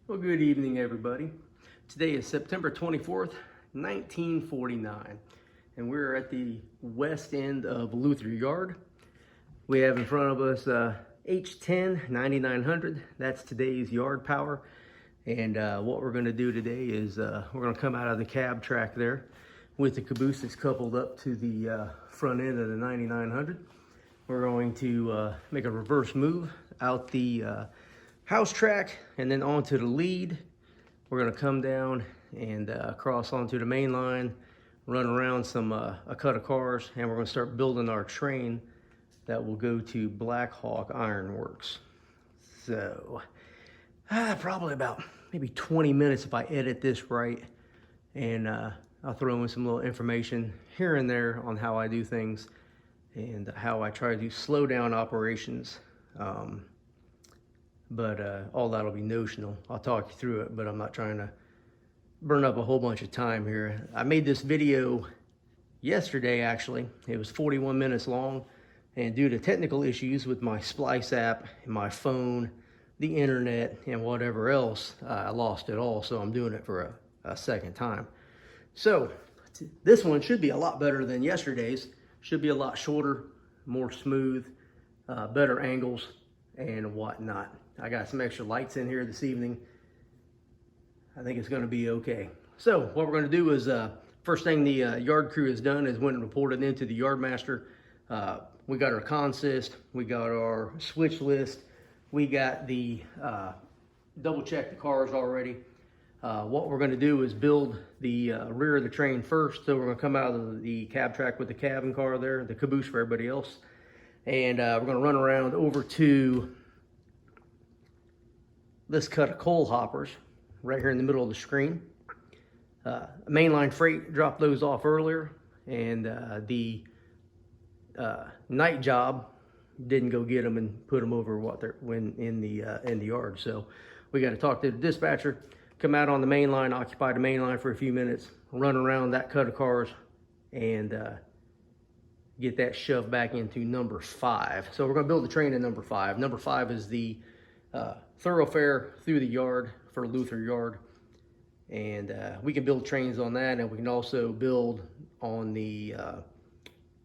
Well, good evening, everybody. Today is September 24th, 1949, and we're at the west end of Luther Yard. We have in front of us H10 9900. That's today's yard power. And what we're going to do today is we're going to come out of the cab track there with the caboose that's coupled up to the front end of the 9900. We're going to make a reverse move out the house track and then onto the lead. We're going to come down and cross onto the main line, run around a cut of cars, and we're going to start building our train that will go to Black Hawk Iron Works. So probably about maybe 20 minutes if I edit this right, and I'll throw in some little information here and there on how I do things and how I try to slow down operations. But all that'll be notional. I'll talk you through it, but I'm not trying to burn up a whole bunch of time here. I made this video yesterday, actually. It was 41 minutes long, and due to technical issues with my Splice app, and my phone, the internet, and whatever else, I lost it all, so I'm doing it for a second time. So this one should be a lot better than yesterday's. Should be a lot shorter, more smooth, better angles, and whatnot. I got some extra lights in here this evening. I think it's going to be okay. So what we're going to do is first thing the yard crew has done is went and reported into the yard master. We got our consist, we got our switch list, we got the double check the cars already. What we're going to do is build the rear of the train first. So we're going to come out of the cab track with the cabin car there, the caboose for everybody else. And we're going to run around over to this cut of coal hoppers right here in the middle of the screen. Mainline freight dropped those off earlier, and the night job didn't go get them and put them over when in the yard. So we got to talk to the dispatcher, come out on the main line, occupy the main line for a few minutes, run around that cut of cars, and get that shoved back into number 5. So we're going to build the train in number 5. Number 5 is the thoroughfare through the yard for Luther Yard, and we can build trains on that, and we can also build on the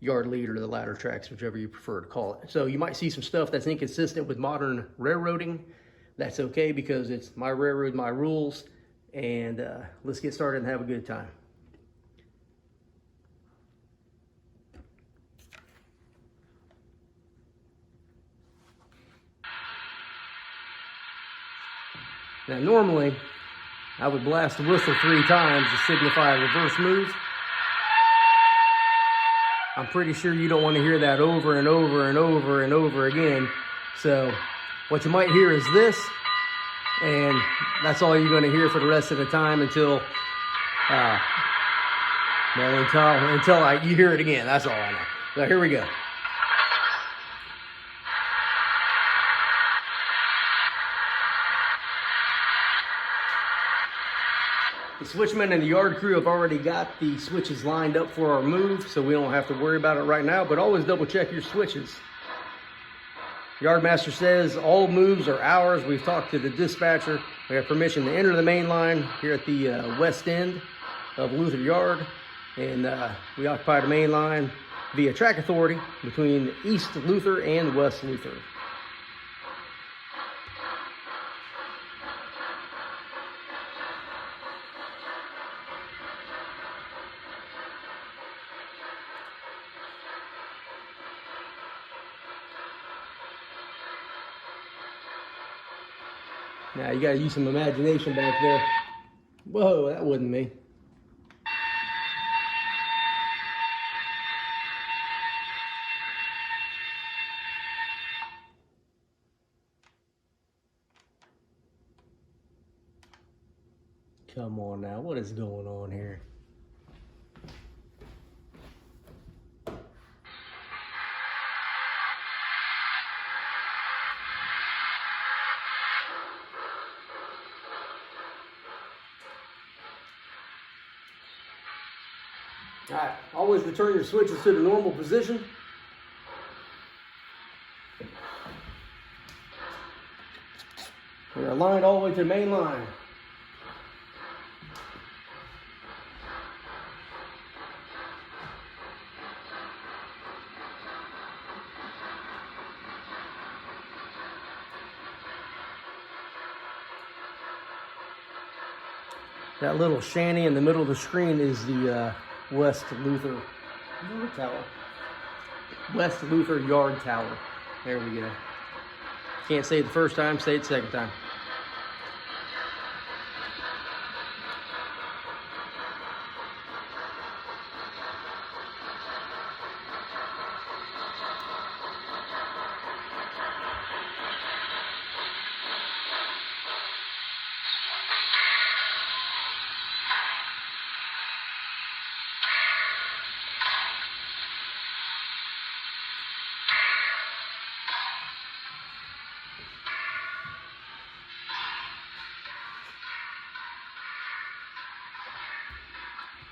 yard lead or the ladder tracks, whichever you prefer to call it. So you might see some stuff that's inconsistent with modern railroading. That's okay, because it's my railroad, my rules, and let's get started and have a good time. Now normally, I would blast the whistle 3 times to signify a reverse move. I'm pretty sure you don't want to hear that over and over and over and over again. So what you might hear is this, and that's all you're going to hear for the rest of the time until you hear it again. That's all I know. So here we go. The switchman and the yard crew have already got the switches lined up for our move, so we don't have to worry about it right now, but always double check your switches. Yardmaster says all moves are ours. We've talked to the dispatcher. We have permission to enter the main line here at the west end of Luther Yard, and we occupy the main line via track authority between East Luther and West Luther. Now you gotta use some imagination back there. Whoa, that wasn't me. Come on now, what is going on here? All right, always return your switches to the normal position. We're aligned all the way to the main line. That little shanty in the middle of the screen is the West Luther Yard Tower. West Luther Yard Tower. There we go. Can't say it the first time, say it the second time.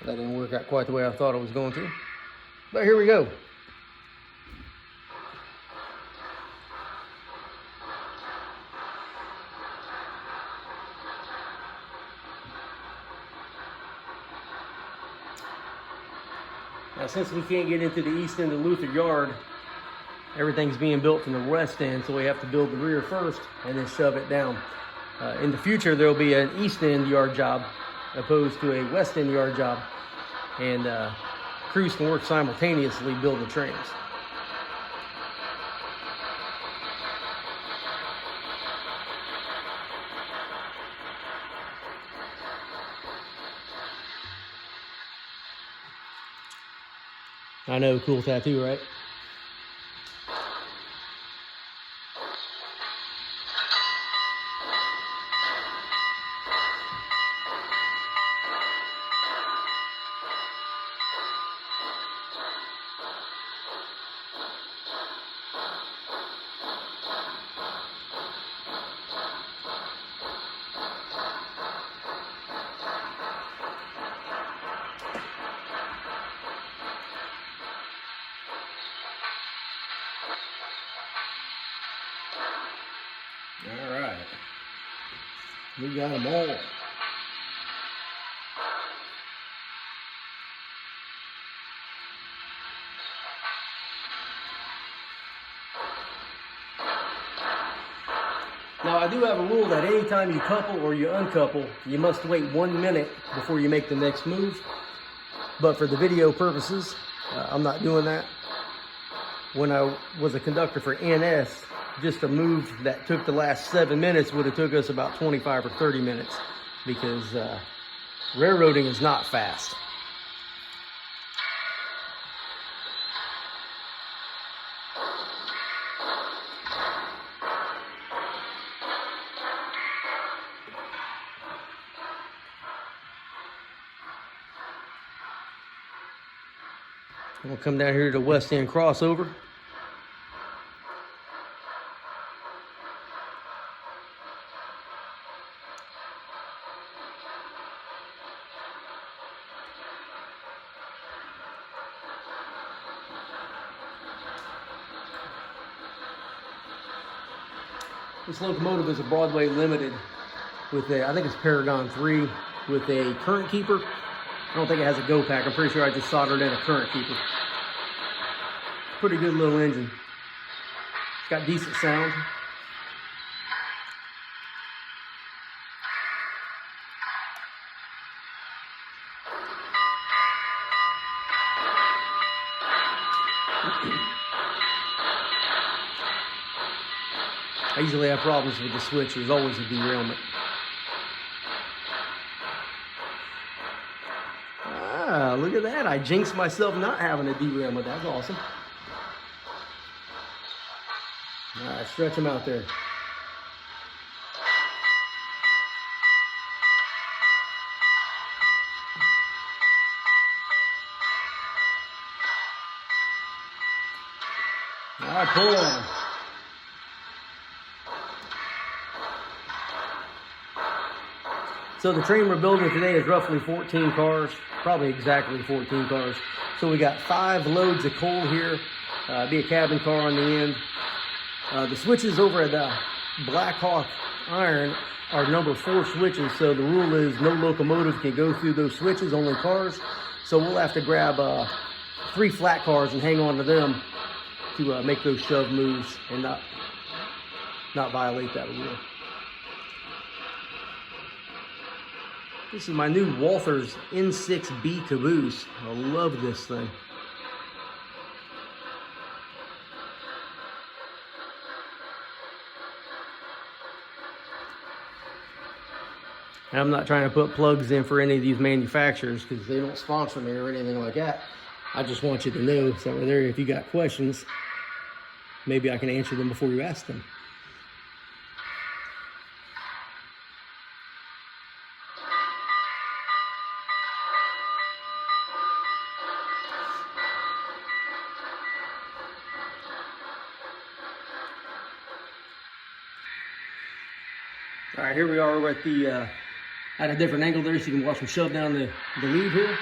That didn't work out quite the way I thought it was going to. But here we go. Now, since we can't get into the east end of Luther Yard, everything's being built from the west end, so we have to build the rear first and then shove it down. In the future, there'll be an east end yard job opposed to a west end yard job, and crews can work simultaneously building the trains. I know, cool tattoo, right? All right, we got them all. Now, I do have a rule that anytime you couple or you uncouple, you must wait 1 minute before you make the next move. But for the video purposes, I'm not doing that. When I was a conductor for NS, just a move that took the last 7 minutes would have took us about 25 or 30 minutes, because railroading is not fast. We'll come down here to West End crossover. This locomotive is a Broadway Limited with a, I think it's Paragon 3 with a current keeper. I don't think it has a go pack. I'm pretty sure I just soldered in a current keeper. Pretty good little engine. It's got decent sound. I usually have problems with the switch. There's always a derailment. Ah, look at that. I jinxed myself not having a derailment. That's awesome. All right, stretch them out there. All right, pull on. So the train we're building today is roughly 14 cars, probably exactly 14 cars. So we got 5 loads of coal here, be a cabin car on the end. The switches over at Black Hawk iron are number 4 switches, so the rule is no locomotive can go through those switches, only cars. So we'll have to grab 3 flat cars and hang on to them to make those shove moves and not violate that rule. This is my new Walthers N6B caboose. I love this thing. And I'm not trying to put plugs in for any of these manufacturers because they don't sponsor me or anything like that. I just want you to know, so there, if you got questions, maybe I can answer them before you ask them. All right, here we are. We're at the at a different angle there, so you can watch them shove down the lead here.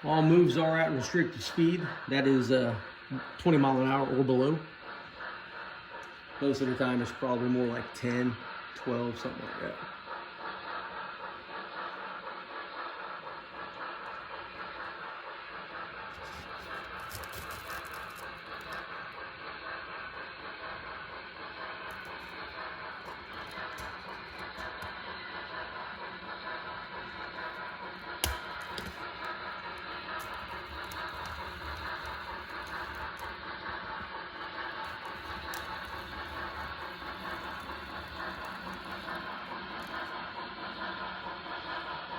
All moves are at restricted speed. That is 20 miles an hour or below. Most of the time it's probably more like 10, 12, something like that.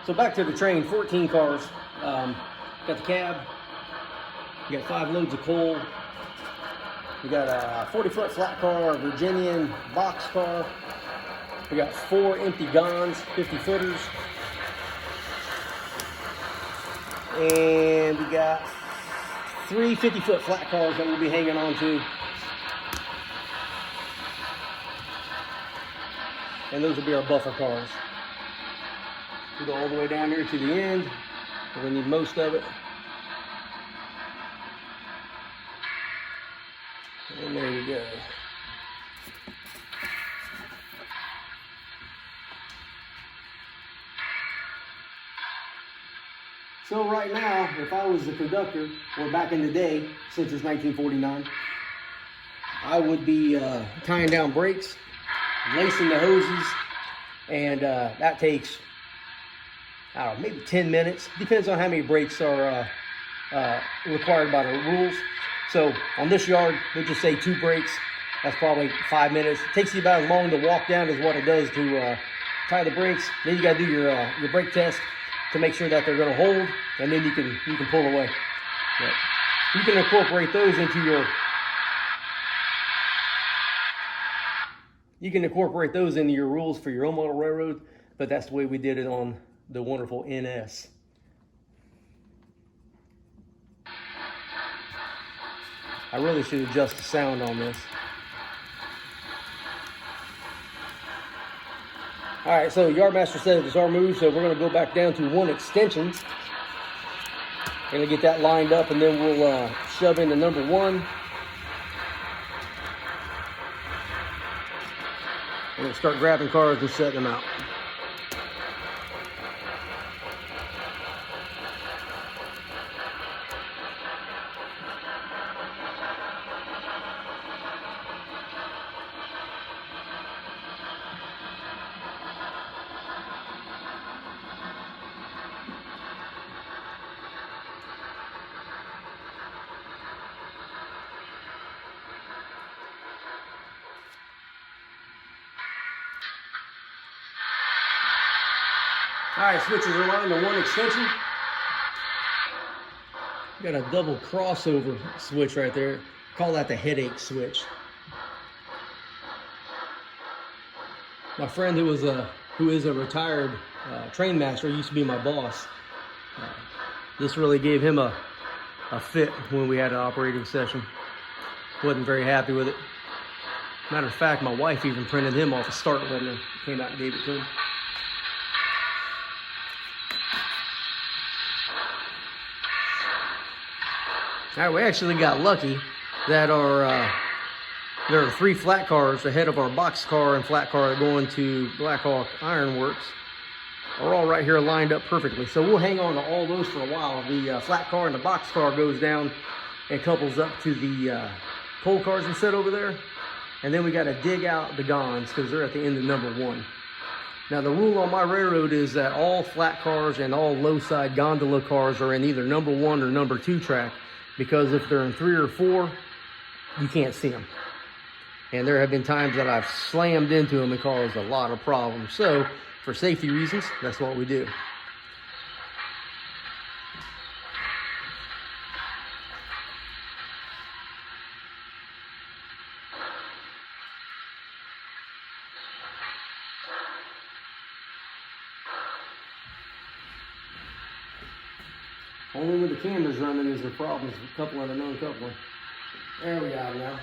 So back to the train, 14 cars. Got the cab. We got 5 loads of coal. We got a 40-foot flat car, a Virginian box car. We got 4 empty Gons, 50-footers. And we got 3 50-foot flat cars that we'll be hanging on to. And those will be our buffer cars. We go all the way down here to the end. We need most of it. And there we go. So right now, if I was the conductor, or back in the day, since it's 1949, I would be tying down brakes, lacing the hoses, and that takes, I don't know, maybe 10 minutes. Depends on how many brakes are required by the rules. So on this yard, we'll just say 2 brakes. That's probably 5 minutes. It takes you about as long to walk down as what it does to tie the brakes. Then you got to do your brake test to make sure that they're going to hold, and then you can pull away. But you can incorporate those into your rules for your own model railroad. But that's the way we did it on the wonderful NS. I really should adjust the sound on this. All right, so Yardmaster says it's our move, so we're gonna go back down to 1 extension. Gonna get that lined up, and then we'll shove into number 1. And we'll start grabbing cars and setting them out. All right, switches are lined to 1 extension. Got a double crossover switch right there. Call that the headache switch. My friend who is a retired train master, used to be my boss. This really gave him a fit when we had an operating session. Wasn't very happy with it. Matter of fact, my wife even printed him off a start letter and came out and gave it to him. All right, we actually got lucky that there are 3 flat cars ahead of our box car and flat car going to Blackhawk Iron Works. Are all right here lined up perfectly. So we'll hang on to all those for a while. The flat car and the box car goes down and couples up to the pole cars we set over there. And then we got to dig out the gonds because they're at the end of number 1. Now the rule on my railroad is that all flat cars and all low side gondola cars are in either number 1 or number 2 track, because if they're in 3 or 4, you can't see them. And there have been times that I've slammed into them and caused a lot of problems. So for safety reasons, that's what we do. Only when the camera's running is the problem, is coupling and uncoupling. There we go now.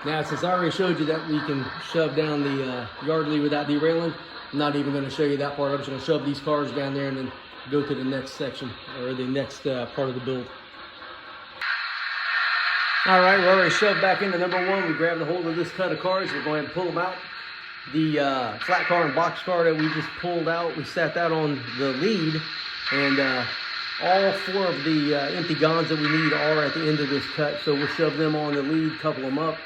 Now, since I already showed you that we can shove down the yard lead without derailing, I'm not even going to show you that part. I'm just going to shove these cars down there and then go to the next section, or the next part of the build. All right, we're already shoved back into number 1. We grabbed a hold of this cut of cars. We're going to pull them out. The flat car and box car that we just pulled out, we sat that on the lead, and all 4 of the empty gonds that we need are at the end of this cut. So we'll shove them on the lead, couple them up,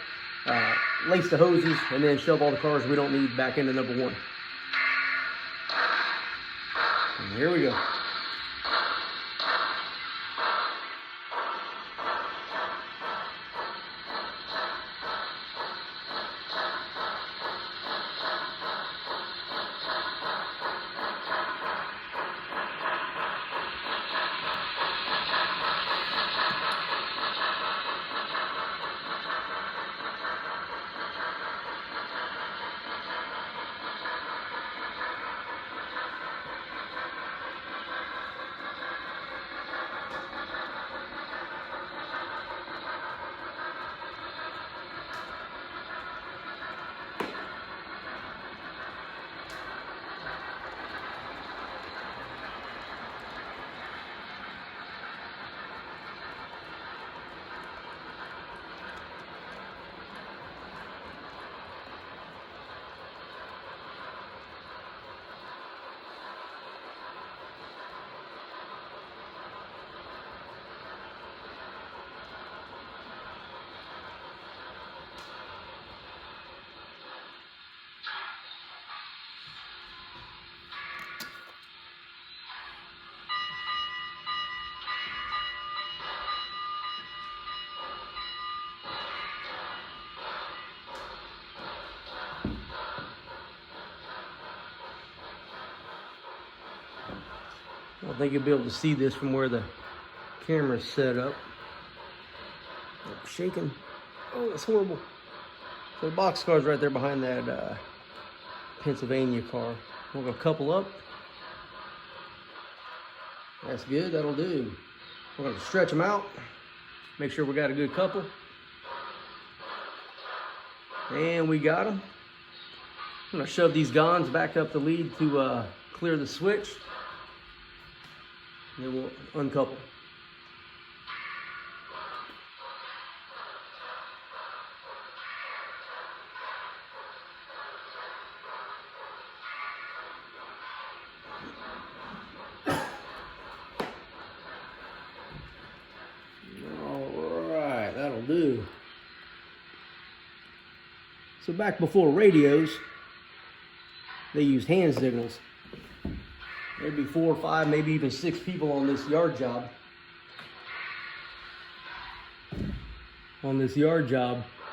lace the hoses, and then shove all the cars we don't need back into number 1. And here we go. I don't think you'll be able to see this from where the camera's set up. I'm shaking. Oh, that's horrible. So the box car's right there behind that Pennsylvania car. We're gonna couple up. That's good, that'll do. We're gonna stretch them out. Make sure we got a good couple. And we got them. I'm gonna shove these gonds back up the lead to clear the switch. And then we'll uncouple. Alright, that'll do. So back before radios, they used hand signals. There'd be 4 or 5, maybe even 6 people on this yard job.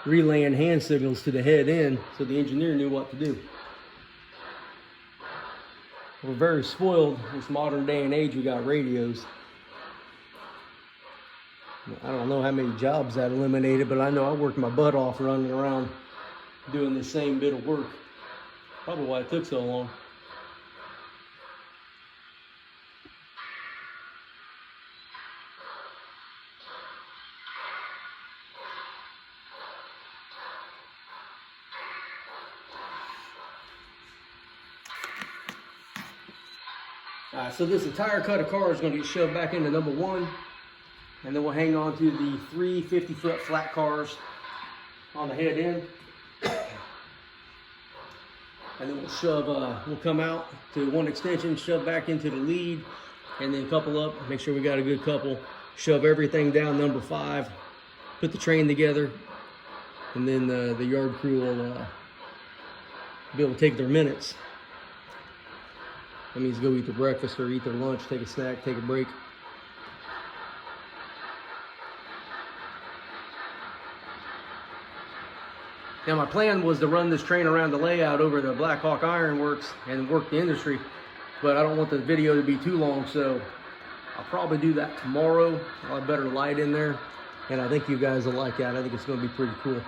Relaying hand signals to the head end so the engineer knew what to do. We're very spoiled this modern day and age. We got radios. I don't know how many jobs that eliminated, but I know I worked my butt off running around doing the same bit of work. Probably why it took so long. So this entire cut of cars is going to get shoved back into number 1, and then we'll hang on to the 3 50-foot flat cars on the head end, and then we'll come out to 1 extension, shove back into the lead, and then couple up, make sure we got a good couple, shove everything down number 5, put the train together, and then the yard crew will be able to take their minutes. That means go eat their breakfast or eat their lunch, take a snack, take a break. Now my plan was to run this train around the layout over the Black Hawk Iron Works and work the industry, but I don't want the video to be too long, so I'll probably do that tomorrow. I'll have better light in there, and I think you guys will like that. I think it's going to be pretty cool.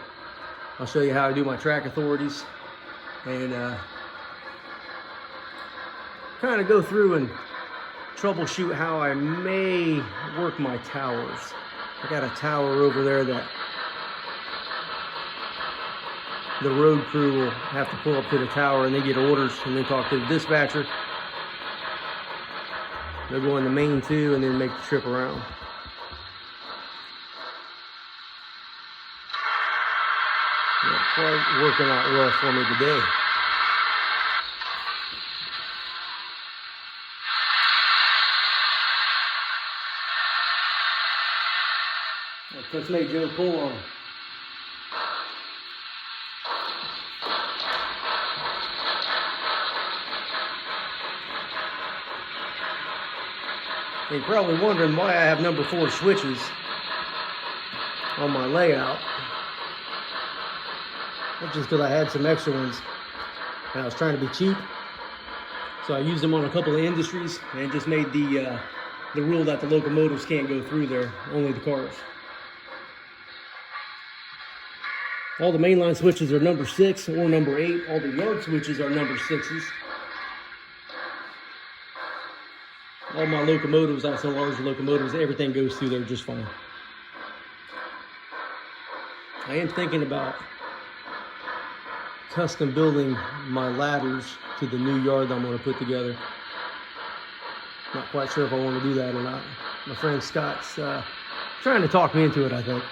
I'll show you how I do my track authorities, and kind of go through and troubleshoot how I may work my towers. I got a tower over there that the road crew will have to pull up to the tower, and they get orders and then talk to the dispatcher. They'll go in the main 2 and then make the trip around. Not quite working out well for me today. Let's make Joe pull on. You're probably wondering why I have number 4 switches on my layout. That's just because I had some extra ones and I was trying to be cheap. So I used them on a couple of industries, and it just made the rule that the locomotives can't go through there, only the cars. All the mainline switches are number 6 or number 8. All the yard switches are number 6s. All my locomotives, I sell large locomotives, everything goes through there just fine. I am thinking about custom building my ladders to the new yard that I'm going to put together. Not quite sure if I want to do that or not. My friend Scott's trying to talk me into it, I think.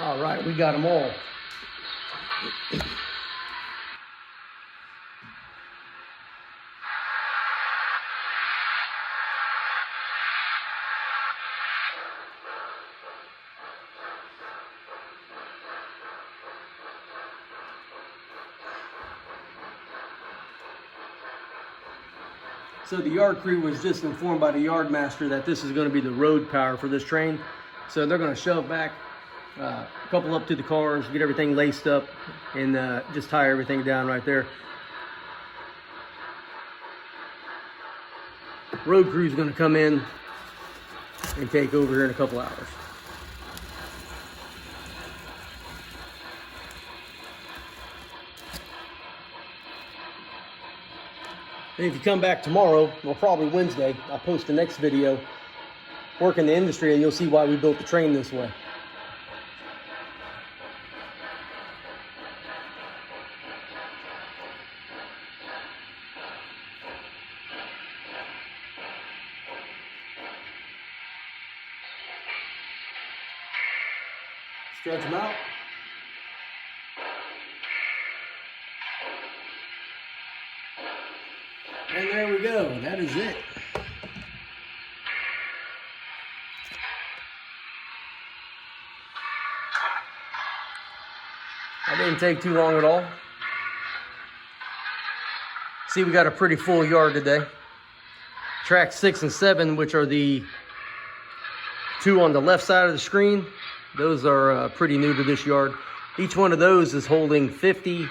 All right, we got them all. So the yard crew was just informed by the yard master that this is going to be the road power for this train. So they're going to shove back, couple up to the cars, get everything laced up, and just tie everything down right there. Road crew is going to come in and take over here in a couple hours. And if you come back tomorrow, well, probably Wednesday, I'll post the next video, working the industry, and you'll see why we built the train this way. Stretch them out. And there we go, that is it. That didn't take too long at all. See, we got a pretty full yard today. Track 6 and 7, which are the 2 on the left side of the screen, those are pretty new to this yard. Each one of those is holding 50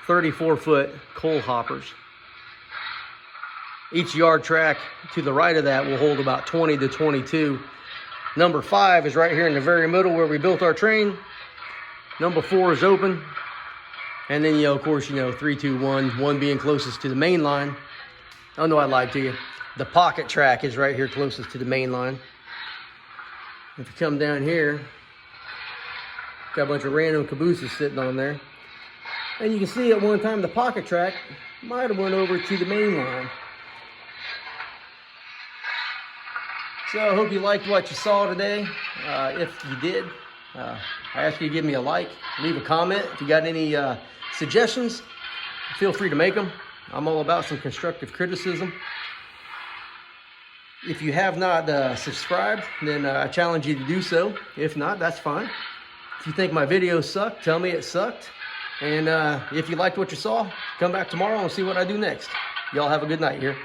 34-foot coal hoppers. Each yard track to the right of that will hold about 20 to 22. Number 5 is right here in the very middle where we built our train. Number 4 is open. And then, of course, 3, 2, 1, 1 being closest to the main line. Oh no, I lied to you. The pocket track is right here closest to the main line. If you come down here, got a bunch of random cabooses sitting on there. And you can see at one time the pocket track might have went over to the main line. So I hope you liked what you saw today. If you did, I ask you to give me a like, leave a comment. If you got any suggestions, feel free to make them. I'm all about some constructive criticism. If you have not subscribed, then I challenge you to do so. If not, that's fine. If you think my video sucked, tell me it sucked. And if you liked what you saw, come back tomorrow and see what I do next. Y'all have a good night here.